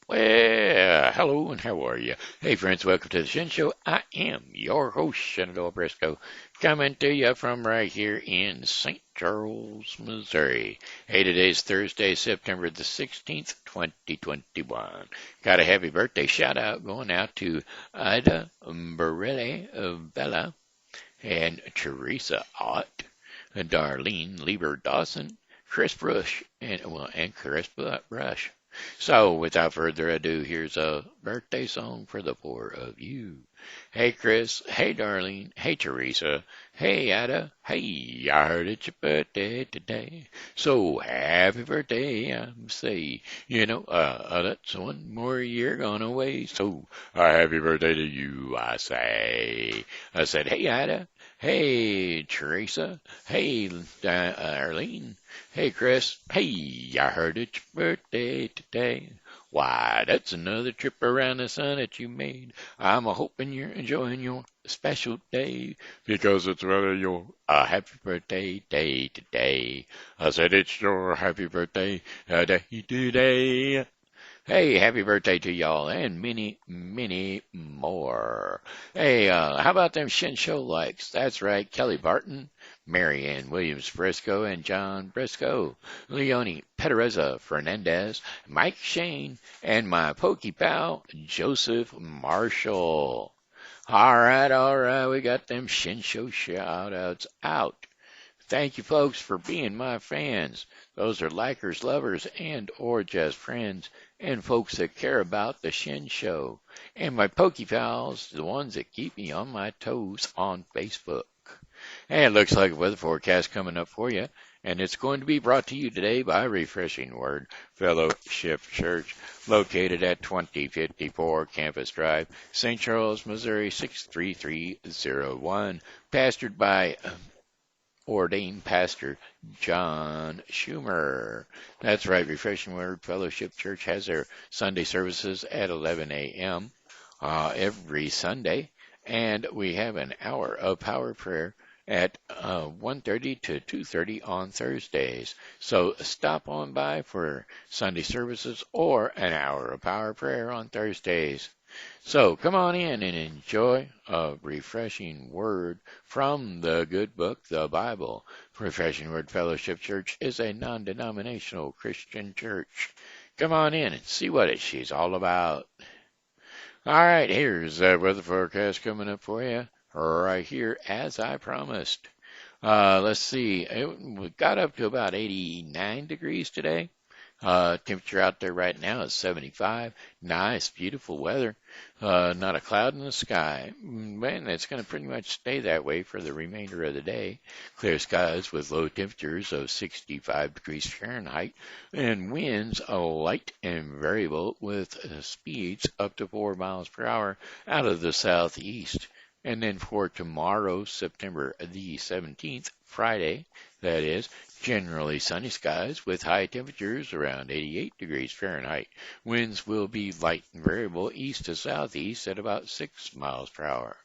Well, hello and how are you? Hey, friends, welcome to the Shen Show. I am your host, Shenandoah Briscoe, coming to you from right here in St. Charles, Missouri. Hey, today's Thursday, September the 16th, 2021. Got a happy birthday shout out going out to Aida, Barilla, Vela, and Theresa Ott, Darlene, Leiber, Dawson, Cris and Cris Brush. So, without further ado, here's a birthday song for the four of you. Hey, Cris. Hey, Darlene. Hey, Theresa. Hey, Aida. Hey, I heard it's your birthday today. So, happy birthday, I'm say. That's one more year gone away. So, happy birthday to you, I say. I said, hey, Aida. Hey, Theresa. Hey, Darlene. Hey, Cris. Hey, I heard it's your birthday today. Why, that's another trip around the sun that you made. I'm a hoping you're enjoying your special day because it's really your happy birthday day today. I said it's your happy birthday day today. Hey, happy birthday to y'all and many, many more. Hey, how about them Shin Show likes? That's right, Kelly Barton, Marianne Williams Briscoe, and John Briscoe, Leony, Pedraza, Fernandez, Mike Shane, and my Pokey pal, Joseph Marshall. All right, we got them Shin Show shout outs out. Thank you, folks, for being my fans. Those are likers, lovers, and or just friends, and folks that care about the Shin Show. And my Pokey pals, the ones that keep me on my toes on Facebook. And it looks like a weather forecast coming up for you, and it's going to be brought to you today by Refreshing Word Fellowship Church, located at 2054 Campus Drive, St. Charles, Missouri 63301, pastored by ordained pastor John Schumer. That's right, Refreshing Word Fellowship Church has their Sunday services at 11 a.m. Every Sunday, and we have an hour of power prayer at 1:30 to 2:30 on Thursdays. So stop on by for Sunday services or an hour of power prayer on Thursdays. So come on in and enjoy a refreshing word from the good book, the Bible. Refreshing Word Fellowship Church is a non-denominational Christian church. Come on in and see what she's all about. All right, here's the weather forecast coming up for you right here as I promised. Let's see, we got up to about 89 degrees today. Temperature out there right now is 75. Nice, beautiful weather. Not a cloud in the sky. Man, it's going to pretty much stay that way for the remainder of the day. Clear skies with low temperatures of 65 degrees Fahrenheit and winds light and variable with speeds up to 4 miles per hour out of the southeast. And then for tomorrow, September the 17th, Friday, that is, generally sunny skies with high temperatures around 88 degrees Fahrenheit. Winds will be light and variable east to southeast at about 6 miles per hour.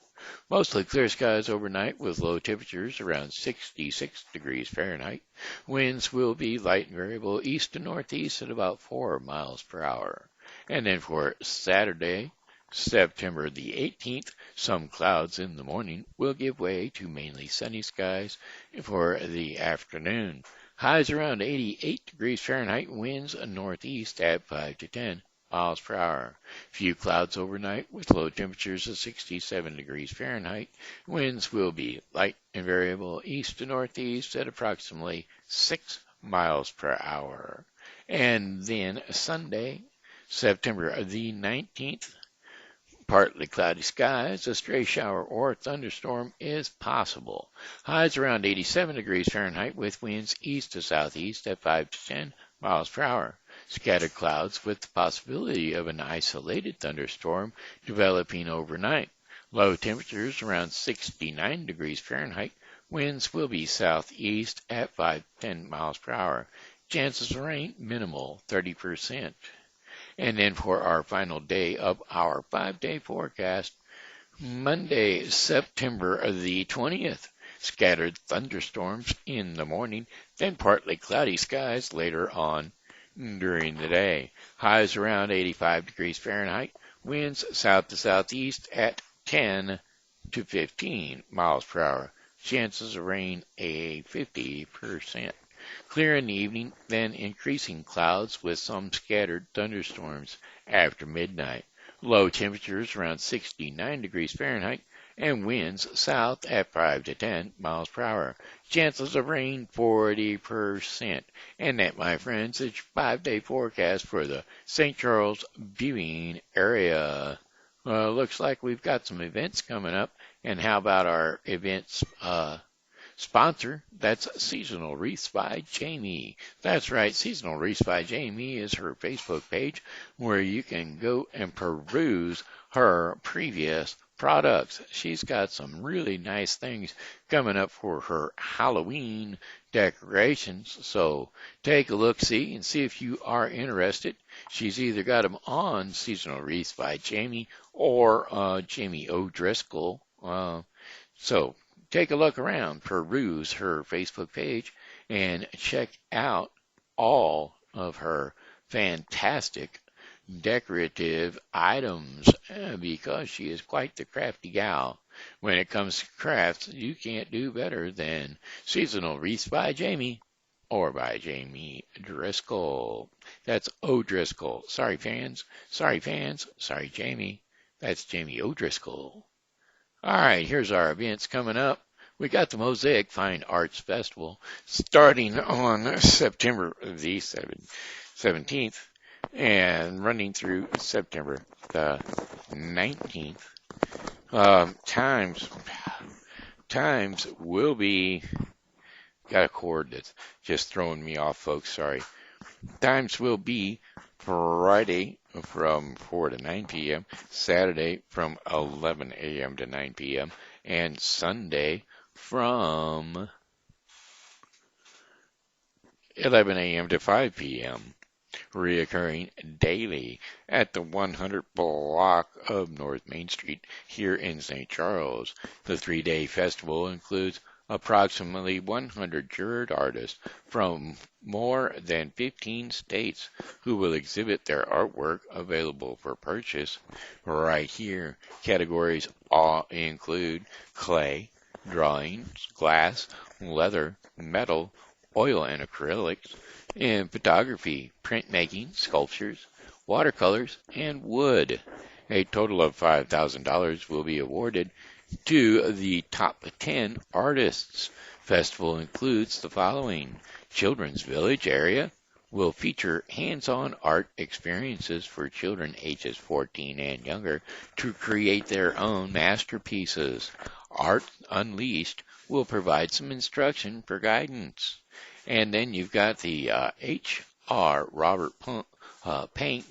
Mostly clear skies overnight with low temperatures around 66 degrees Fahrenheit. Winds will be light and variable east to northeast at about 4 miles per hour. And then for Saturday, September the 18th, some clouds in the morning will give way to mainly sunny skies for the afternoon. Highs around 88 degrees Fahrenheit, winds northeast at 5 to 10 miles per hour. Few clouds overnight with low temperatures of 67 degrees Fahrenheit. Winds will be light and variable east to northeast at approximately 6 miles per hour. And then Sunday, September the 19th, partly cloudy skies, a stray shower or thunderstorm is possible. Highs around 87 degrees Fahrenheit with winds east to southeast at 5 to 10 miles per hour. Scattered clouds with the possibility of an isolated thunderstorm developing overnight. Low temperatures around 69 degrees Fahrenheit. Winds will be southeast at 5 to 10 miles per hour. Chances of rain minimal, 30%. And then for our final day of our 5-day forecast, Monday, September the 20th, scattered thunderstorms in the morning, then partly cloudy skies later on. during the day. Highs around 85 degrees Fahrenheit. Winds south to southeast at 10 to 15 miles per hour. Chances of rain a 50%. Clear in the evening, then increasing clouds with some scattered thunderstorms after midnight. Low temperatures around 69 degrees Fahrenheit and winds south at 5 to 10 miles per hour. Chances of rain 40%. And that, my friends, is 5-day forecast for the St. Charles viewing area. Looks like we've got some events coming up. And how about our events sponsor? That's Seasonal Wreaths by Jamie. That's right, Seasonal Wreaths by Jamie is her Facebook page where you can go and peruse her previous products. She's got some really nice things coming up for her Halloween decorations. So take a look-see and see if you are interested. She's either got them on Seasonal Wreaths by Jamie or Jamie O'Driscoll. So take a look around, peruse her Facebook page, and check out all of her fantastic decorative items because she is quite the crafty gal. When it comes to crafts, you can't do better than Seasonal Wreaths by Jamie or by Jamie Driscoll. That's O'Driscoll. Sorry, fans. Sorry, Jamie. That's Jamie O'Driscoll. All right, here's our events coming up. We got the Mosaic Fine Arts Festival starting on September the 17th and running through September the 19th. Times will be, got a cord that's just throwing me off, folks, sorry. Times will be Friday from 4 to 9 p.m., Saturday from 11 a.m. to 9 p.m., and Sunday from 11 a.m. to 5 p.m., reoccurring daily at the 100 block of North Main Street here in St. Charles. The 3-day festival includes approximately 100 juror artists from more than 15 states who will exhibit their artwork available for purchase right here. Categories all include clay, drawings, glass, leather, metal, oil and acrylics, and photography, printmaking, sculptures, watercolors, and wood. A total of $5,000 will be awarded to the top 10 artists. Festival includes the following. Children's Village area will feature hands-on art experiences for children ages 14 and younger to create their own masterpieces. Art Unleashed will provide some instruction for guidance. And then you've got the H.R. Robert Pank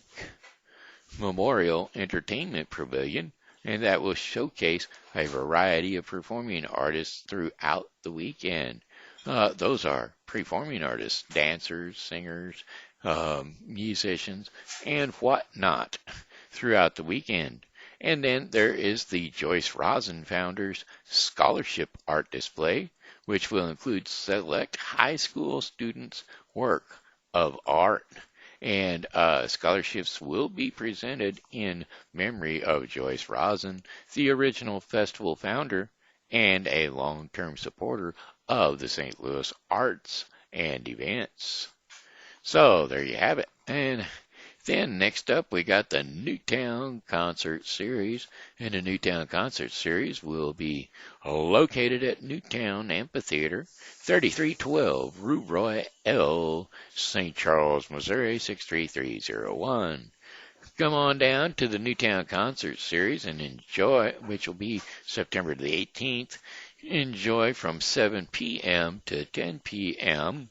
Memorial Entertainment Pavilion, and that will showcase a variety of performing artists throughout the weekend. Those are performing artists, dancers, singers, musicians, and whatnot throughout the weekend. And then there is the Joyce Rosin Founders Scholarship Art Display, which will include select high school students' work of art. And scholarships will be presented in memory of Joyce Rosin, the original festival founder and a long-term supporter of the St. Louis arts and events. So there you have it. And then next up we got the Newtown Concert Series, and the Newtown Concert Series will be located at Newtown Amphitheater, 3312 Rue Royale, St. Charles, Missouri, 63301. Come on down to the Newtown Concert Series and enjoy, which will be September the 18th. Enjoy from 7 p.m. to 10 p.m.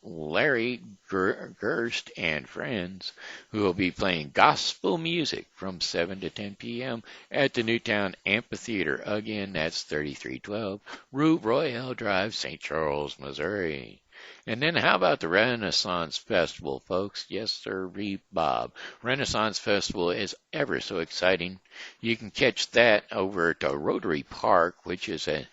Larry Gerst and friends, who will be playing gospel music from 7 to 10 p.m. at the Newtown Amphitheater. Again, that's 3312 Rue Royale Drive, St. Charles, Missouri. And then how about the Renaissance Festival, folks? Yes, sir, Bob. Renaissance Festival is ever so exciting. You can catch that over at Rotary Park, which is in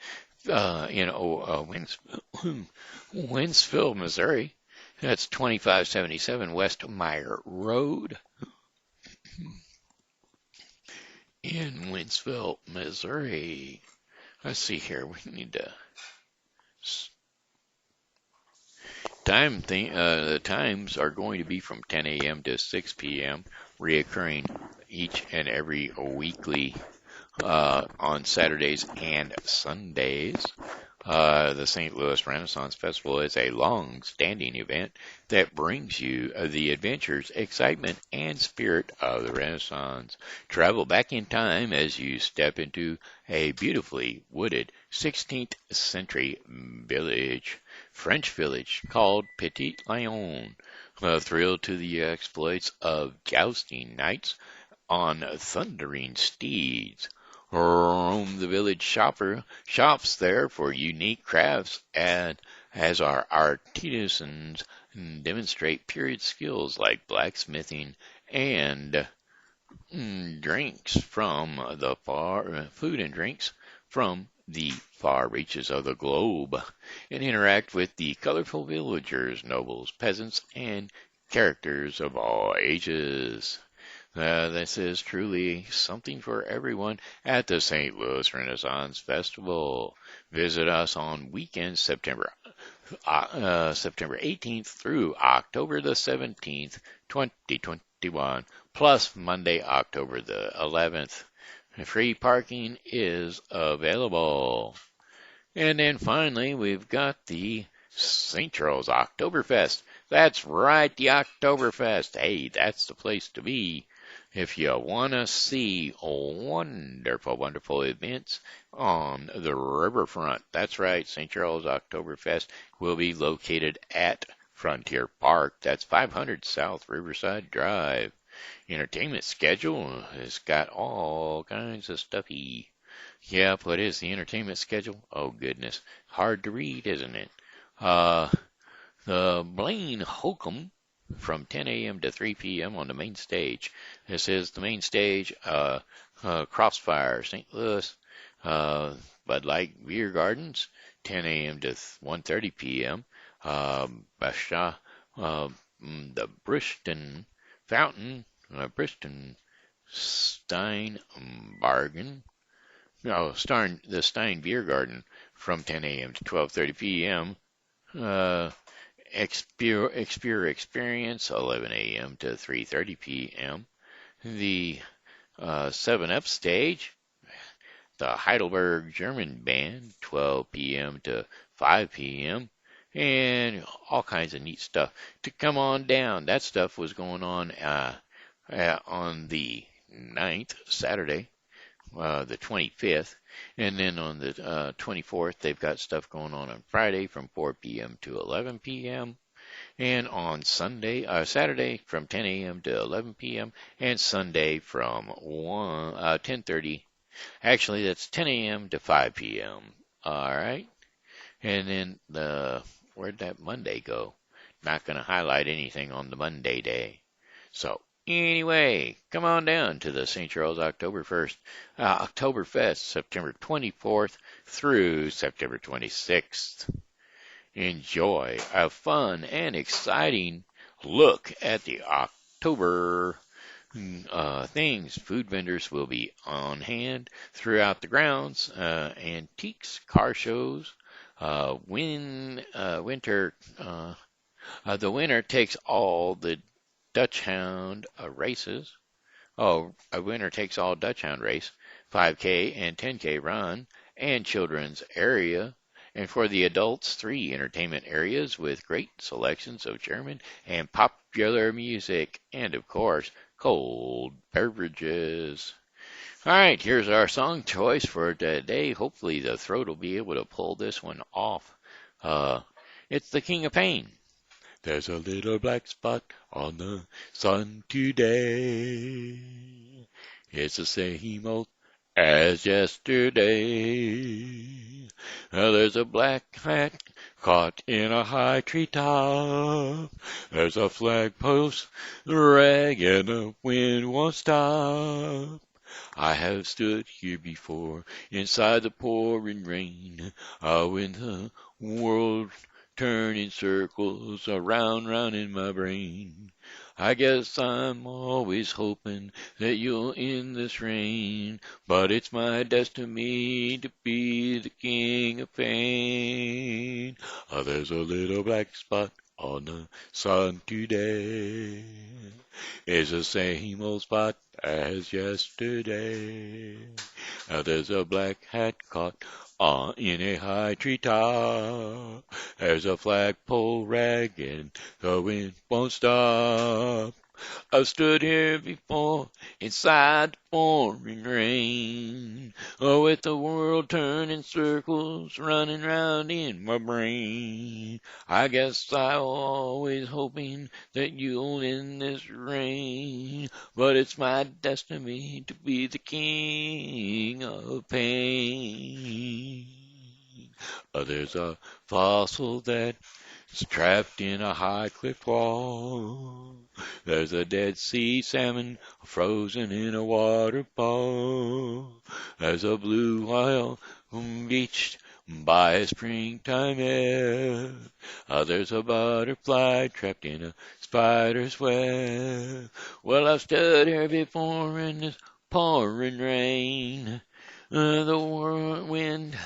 Wentzville, Missouri. That's 2577 West Meyer Road in Wentzville, Missouri. Let's see here. We need to the times are going to be from 10 a.m. to 6 p.m., reoccurring each and every weekly on Saturdays and Sundays. The St. Louis Renaissance Festival is a long-standing event that brings you the adventures, excitement, and spirit of the Renaissance. Travel back in time as you step into a beautifully wooded 16th century French village called Petit Lion. Thrill to the exploits of jousting knights on thundering steeds. Roam the village shops there for unique crafts, and as our artisans demonstrate period skills like blacksmithing and drinks from the food and drinks from the far reaches of the globe, and interact with the colorful villagers, nobles, peasants, and characters of all ages. This is truly something for everyone at the St. Louis Renaissance Festival. Visit us on weekends September 18th through October the 17th, 2021, plus Monday, October the 11th. Free parking is available. And then finally, we've got the St. Charles Oktoberfest. That's right, the Oktoberfest. Hey, that's the place to be if you want to see wonderful, wonderful events on the riverfront. That's right, St. Charles Oktoberfest will be located at Frontier Park. That's 500 South Riverside Drive. Entertainment schedule has got all kinds of stuffy. Yep, what is the entertainment schedule? Oh, goodness. Hard to read, isn't it? The Blaine Holcomb from 10 a.m. to 3 p.m. on the main stage. This is the main stage, Crossfire, St. Louis, Bud Light Beer Gardens, 10 a.m. to 1:30 p.m. The Bristol Fountain, Bristol Stein Bargain, the Stein Beer Garden from 10 a.m. to 12:30 p.m. Experience, 11 a.m. to 3:30 p.m. The 7-Up stage, the Heidelberg German Band, 12 p.m. to 5 p.m. And all kinds of neat stuff to come on down. That stuff was going on the 9th, Saturday, the 25th. And then on the 24th, they've got stuff going on Friday from 4 p.m. to 11 p.m. And on Saturday from 10 a.m. to 11 p.m. And Sunday from 10:30. Actually, that's 10 a.m. to 5 p.m. All right. And then where'd that Monday go? Not going to highlight anything on the Monday day. So anyway, come on down to the St. Charles Oktoberfest, September 24th through September 26th. Enjoy a fun and exciting look at the October things. Food vendors will be on hand throughout the grounds. Antiques, car shows. The winner takes all the Dutch Hound races. A winner takes all Dutch Hound race, 5K and 10K run, and children's area. And for the adults, 3 entertainment areas with great selections of German and popular music, and of course, cold beverages. All right, here's our song choice for today. Hopefully the throat will be able to pull this one off. It's The King of Pain. There's a little black spot on the sun today. It's the same old as yesterday. There's a black cat caught in a high treetop. There's a flagpost, the rag, and the wind won't stop. I have stood here before, inside the pouring rain, when the world turning circles around, round in my brain. I guess I'm always hoping that you'll end this rain, but it's my destiny to be the king of pain. Oh, there's a little black spot on the sun today. It's the same old spot as yesterday. There's a black hat caught in a high treetop. There's a flagpole rag and the wind won't stop. I've stood here before inside the pouring rain, oh, with the world turning circles, running round in my brain. I guess I'm always hoping that you'll end this rain, but it's my destiny to be the king of pain. There's a fossil that is trapped in a high cliff wall. There's a Dead Sea salmon frozen in a waterfall. There's a blue whale beached by a springtime air. There's a butterfly trapped in a spider's web. Well, I've stood here before in this pouring rain. The wind,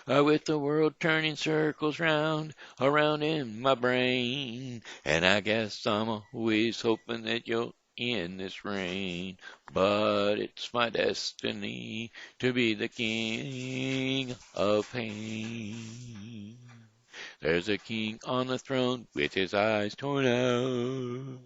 with the world turning circles round, around in my brain. And I guess I'm always hoping that you'll end this rain. But it's my destiny to be the king of pain. There's a king on the throne with his eyes torn out.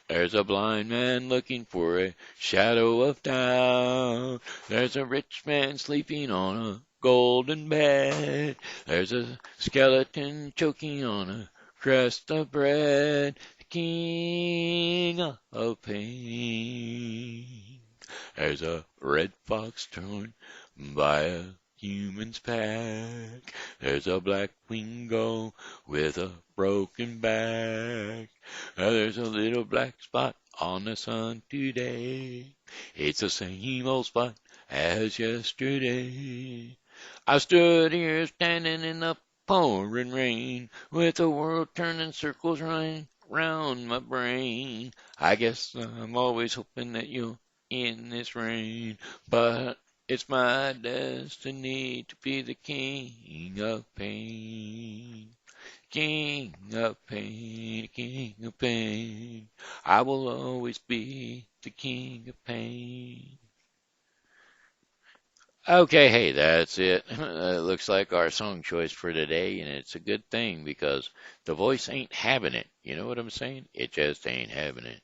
There's a blind man looking for a shadow of doubt. There's a rich man sleeping on a golden bed. There's a skeleton choking on a crust of bread. The king of pain. There's a red fox torn by a human's pack. There's a black wingo with a broken back. There's a little black spot on the sun today. It's the same old spot as yesterday. I stood here standing in the pouring rain, with the world turning circles running round my brain. I guess I'm always hoping that you'll end this rain, but it's my destiny to be the king of pain. King of pain, king of pain. I will always be the king of pain. Okay, hey, that's it. It looks like our song choice for today, and it's a good thing because the voice ain't having it. You know what I'm saying? It just ain't having it.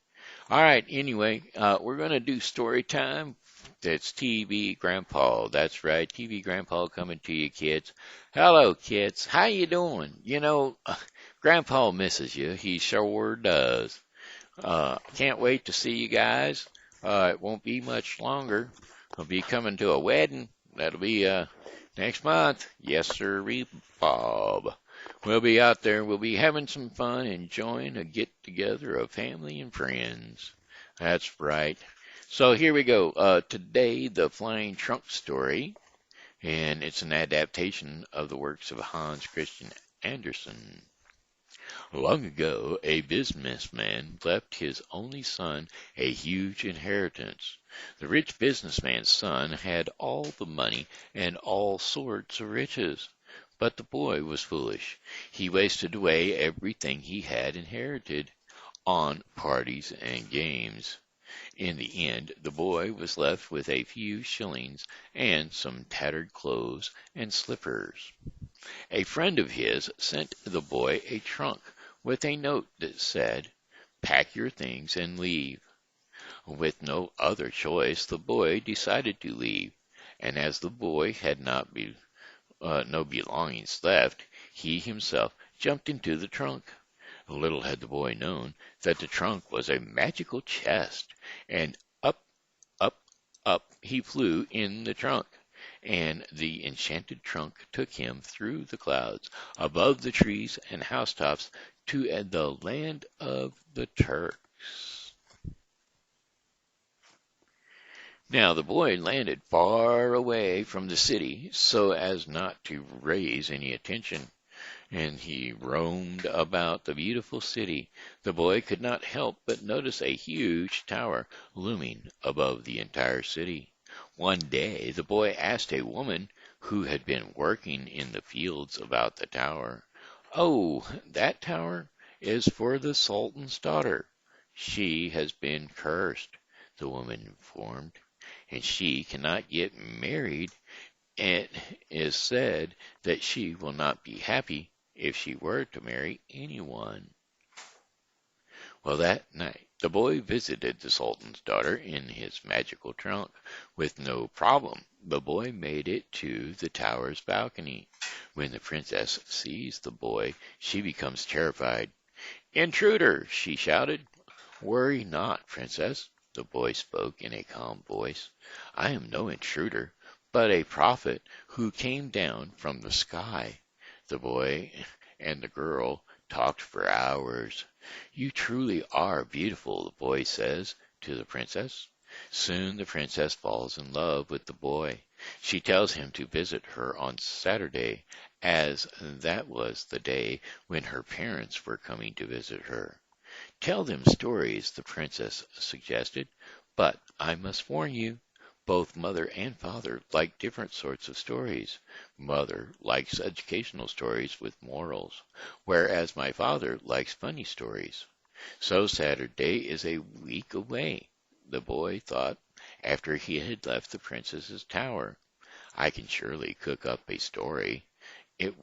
All right, anyway, we're going to do story time. That's TV Grandpa. That's right, TV Grandpa coming to you, kids. Hello, kids. How you doing? You know, Grandpa misses you. He sure does. Can't wait to see you guys. It won't be much longer. I'll be coming to a wedding. That'll be next month. Yes, sir, Bob. We'll be out there. We'll be having some fun, enjoying a get-together of family and friends. That's right. So here we go. Today, the Flying Trunk story, and it's an adaptation of the works of Hans Christian Andersen. Long ago, a businessman left his only son a huge inheritance. The rich businessman's son had all the money and all sorts of riches. But the boy was foolish. He wasted away everything he had inherited on parties and games. In the end, the boy was left with a few shillings and some tattered clothes and slippers. A friend of his sent the boy a trunk with a note that said, "Pack your things and leave." With no other choice, the boy decided to leave, and as the boy had no belongings left, he himself jumped into the trunk. Little had the boy known that the trunk was a magical chest, and up, up, up he flew in the trunk, and the enchanted trunk took him through the clouds, above the trees and housetops, to the land of the Turks. Now the boy landed far away from the city so as not to raise any attention. and he roamed about the beautiful city. The boy could not help but notice a huge tower looming above the entire city. One day the boy asked a woman who had been working in the fields about the tower. "Oh, that tower is for the Sultan's daughter. She has been cursed," the woman informed, "and she cannot get married. It is said that she will not be happy if she were to marry anyone." Well, that night the boy visited the Sultan's daughter in his magical trunk. With no problem, the boy made it to the tower's balcony. When the princess sees the boy, she becomes terrified. "Intruder!" she shouted. "Worry not, princess," the boy spoke in a calm voice. "I am no intruder, but a prophet who came down from the sky." The boy and the girl talked for hours. "You truly are beautiful," the boy says to the princess. Soon the princess falls in love with the boy. She tells him to visit her on Saturday, as that was the day when her parents were coming to visit her. "Tell them stories," the princess suggested, "but I must warn you, both mother and father like different sorts of stories. Mother likes educational stories with morals, whereas my father likes funny stories." So Saturday is a week away, the boy thought, after he had left the princess's tower. "I can surely cook up a story." It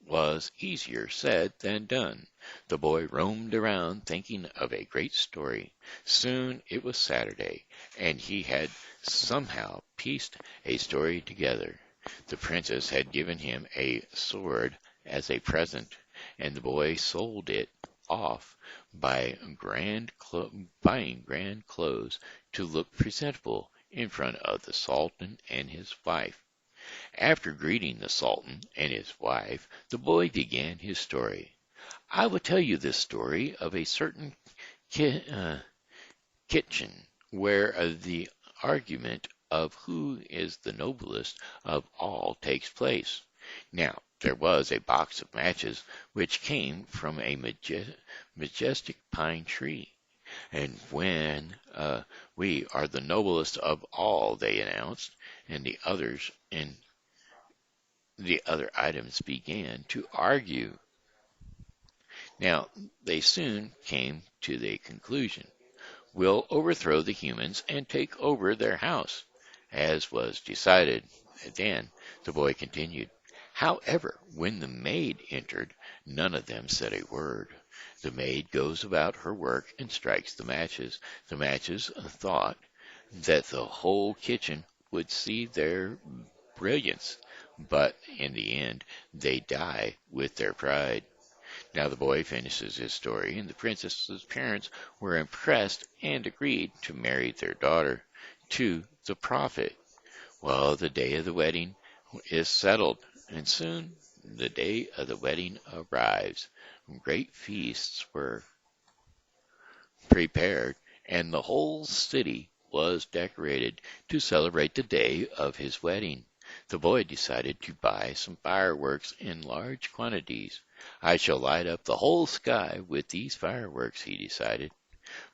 was easier said than done. The boy roamed around thinking of a great story. Soon it was Saturday, and he had somehow pieced a story together. The princess had given him a sword as a present, and the boy sold it off by buying grand clothes to look presentable in front of the Sultan and his wife. After greeting the Sultan and his wife, the boy began his story. "I will tell you this story of a certain kitchen where the argument of who is the noblest of all takes place. Now, there was a box of matches which came from a majestic pine tree. And when we are the noblest of all," they announced, and the other items began to argue. Now, they soon came to the conclusion: "We'll overthrow the humans and take over their house," as was decided. Then the boy continued. However, when the maid entered, none of them said a word. The maid goes about her work and strikes the matches. The matches thought that the whole kitchen would see their brilliance, but in the end they die with their pride. Now the boy finishes his story, and the princess's parents were impressed and agreed to marry their daughter to the prophet. Well, the day of the wedding is settled, and soon the day of the wedding arrives. Great feasts were prepared, and the whole city was decorated to celebrate the day of his wedding. The boy decided to buy some fireworks in large quantities. "I shall light up the whole sky with these fireworks," he decided.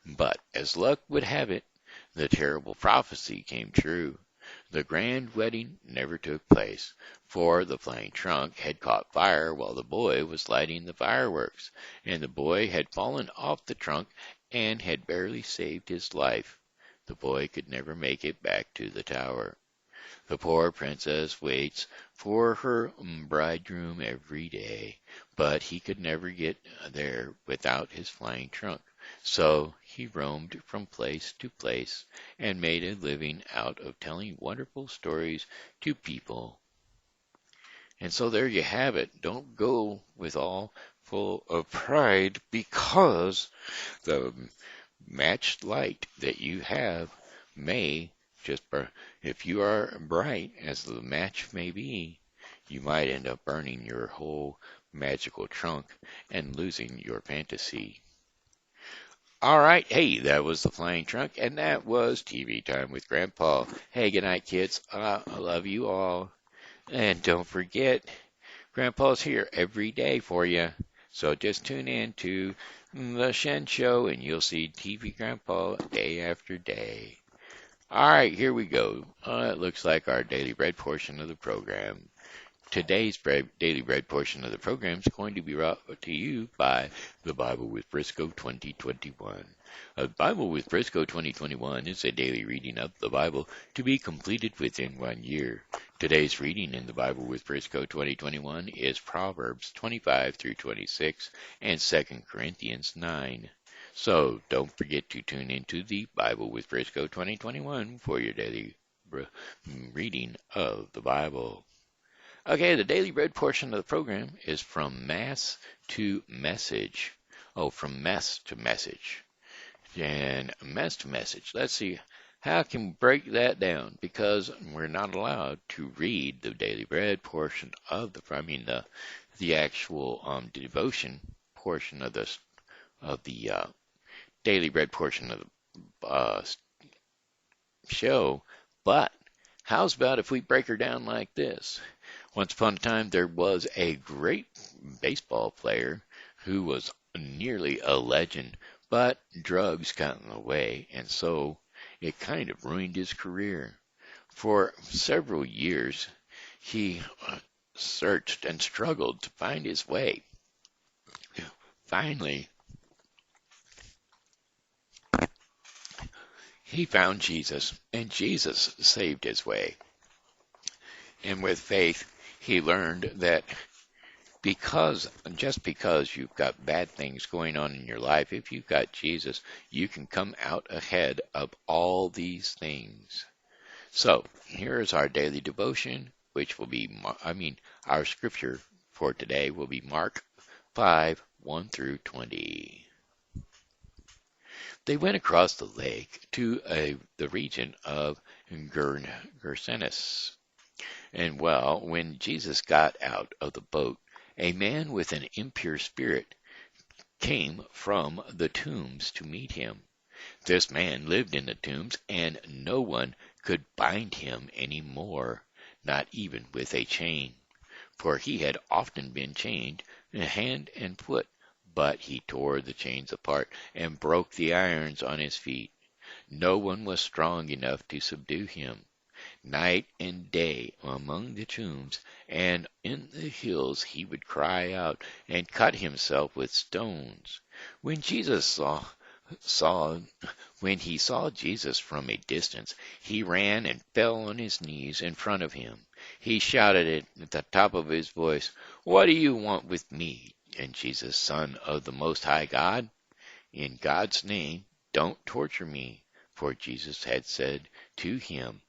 But as luck would have it, the terrible prophecy came true. The grand wedding never took place, for the flying trunk had caught fire while the boy was lighting the fireworks, and the boy had fallen off the trunk and had barely saved his life. The boy could never make it back to the tower. The poor princess waits for her bridegroom every day, but he could never get there without his flying trunk. So he roamed from place to place and made a living out of telling wonderful stories to people. And so there you have it. Don't go with all full of pride, because the matched light that you have may just burn. If you are bright as the match may be, you might end up burning your whole magical trunk and losing your fantasy. All right, hey, that was the Flying Trunk, and that was TV Time with Grandpa. Hey, good night, kids. I love you all. And don't forget, Grandpa's here every day for you. So just tune in to the Shen Show and you'll see TV Grandpa day after day. All right, here we go. It looks like our daily bread portion of the program. Today's daily bread portion of the program is going to be brought to you by the Bible with Briscoe 2021. The Bible with Briscoe 2021 is a daily reading of the Bible to be completed within 1 year. Today's reading in the Bible with Briscoe 2021 is Proverbs 25 through 26 and 2 Corinthians 9. So don't forget to tune into the Bible with Briscoe 2021 for your daily reading of the Bible. Okay, the daily bread portion of the program is from Mass to Message. Oh, from Mess to Message. And Mess to Message. Let's see how can we break that down, because we're not allowed to read the daily bread portion of the actual devotion portion of the daily bread portion of the show. But how's about if we break her down like this? Once upon a time, there was a great baseball player who was nearly a legend, but drugs got in the way, and so it kind of ruined his career. For several years, he searched and struggled to find his way. Finally, he found Jesus, and Jesus saved his way. And with faith, he learned that just because you've got bad things going on in your life, if you've got Jesus, you can come out ahead of all these things. So here is our daily devotion, which will be, our scripture for today will be Mark 5, 1 through 20. They went across the lake to the region of Gersenes. And when Jesus got out of the boat, a man with an impure spirit came from the tombs to meet him. This man lived in the tombs, and no one could bind him any more, not even with a chain. For he had often been chained hand and foot, but he tore the chains apart and broke the irons on his feet. No one was strong enough to subdue him. Night and day among the tombs and in the hills he would cry out and cut himself with stones. When when he saw Jesus from a distance, he ran and fell on his knees in front of him. He shouted it at the top of his voice, "What do you want with me, and Jesus, Son of the Most High God? In God's name, don't torture me." For Jesus had said to him,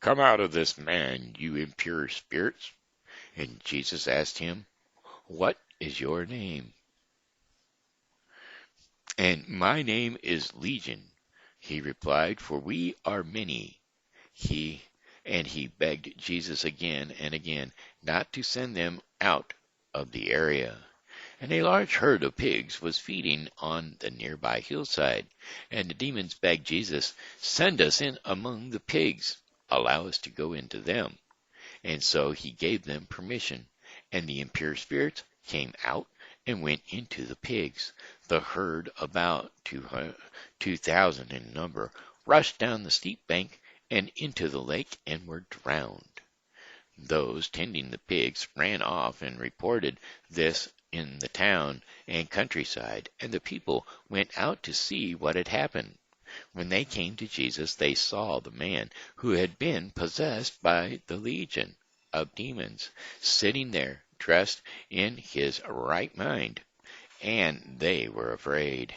"Come out of this man, you impure spirits." And Jesus asked him, "What is your name?" "And my name is Legion," he replied, "for we are many." He begged Jesus again and again not to send them out of the area. And a large herd of pigs was feeding on the nearby hillside, and the demons begged Jesus, "Send us in among the pigs. Allow us to go into them." And so he gave them permission, and the impure spirits came out and went into the pigs. The herd, about 2,000 in number, rushed down the steep bank and into the lake and were drowned. Those tending the pigs ran off and reported this in the town and countryside, and the people went out to see what had happened. When they came to Jesus, they saw the man who had been possessed by the legion of demons sitting there, dressed in his right mind, and they were afraid.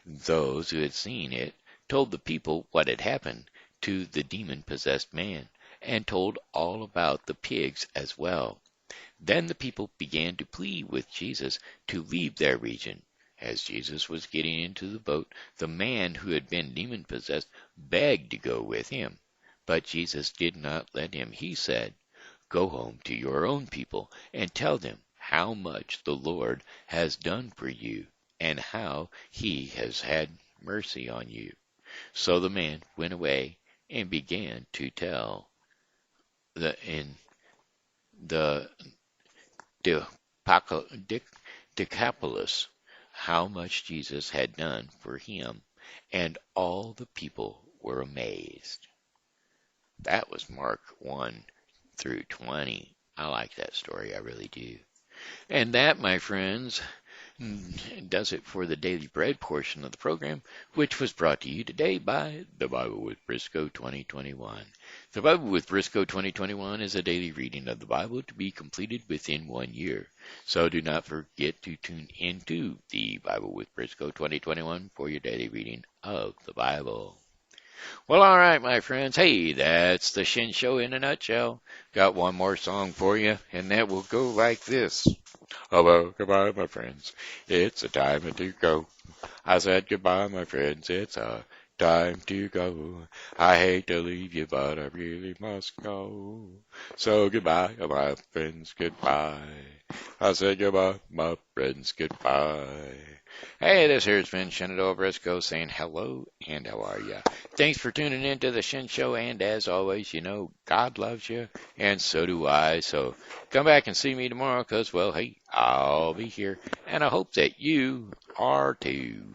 Those who had seen it told the people what had happened to the demon-possessed man, and told all about the pigs as well. Then the people began to plead with Jesus to leave their region. As Jesus was getting into the boat, the man who had been demon-possessed begged to go with him. But Jesus did not let him. He said, "Go home to your own people and tell them how much the Lord has done for you and how he has had mercy on you." So the man went away and began to tell the Decapolis how much Jesus had done for him, and all the people were amazed. That was Mark 1 through 20. I like that story, I really do. And that, my friends, does it for the Daily Bread portion of the program, which was brought to you today by The Bible with Briscoe 2021. The Bible with Briscoe 2021 is a daily reading of the Bible to be completed within 1 year. So do not forget to tune into The Bible with Briscoe 2021 for your daily reading of the Bible. Well, all right, my friends. Hey, that's the Shen Show in a nutshell. Got one more song for you, and that will go like this. Hello, goodbye, my friends. It's a time to go. I said goodbye, my friends. It's a time to go. I hate to leave you, but I really must go. So goodbye, my friends, goodbye. I said goodbye, my friends, goodbye. Hey, this here's been Shenandoah Briscoe saying hello and how are ya? Thanks for tuning in to the Shen Show, and as always, you know, God loves you, and so do I. So come back and see me tomorrow, because, well, hey, I'll be here, and I hope that you are too.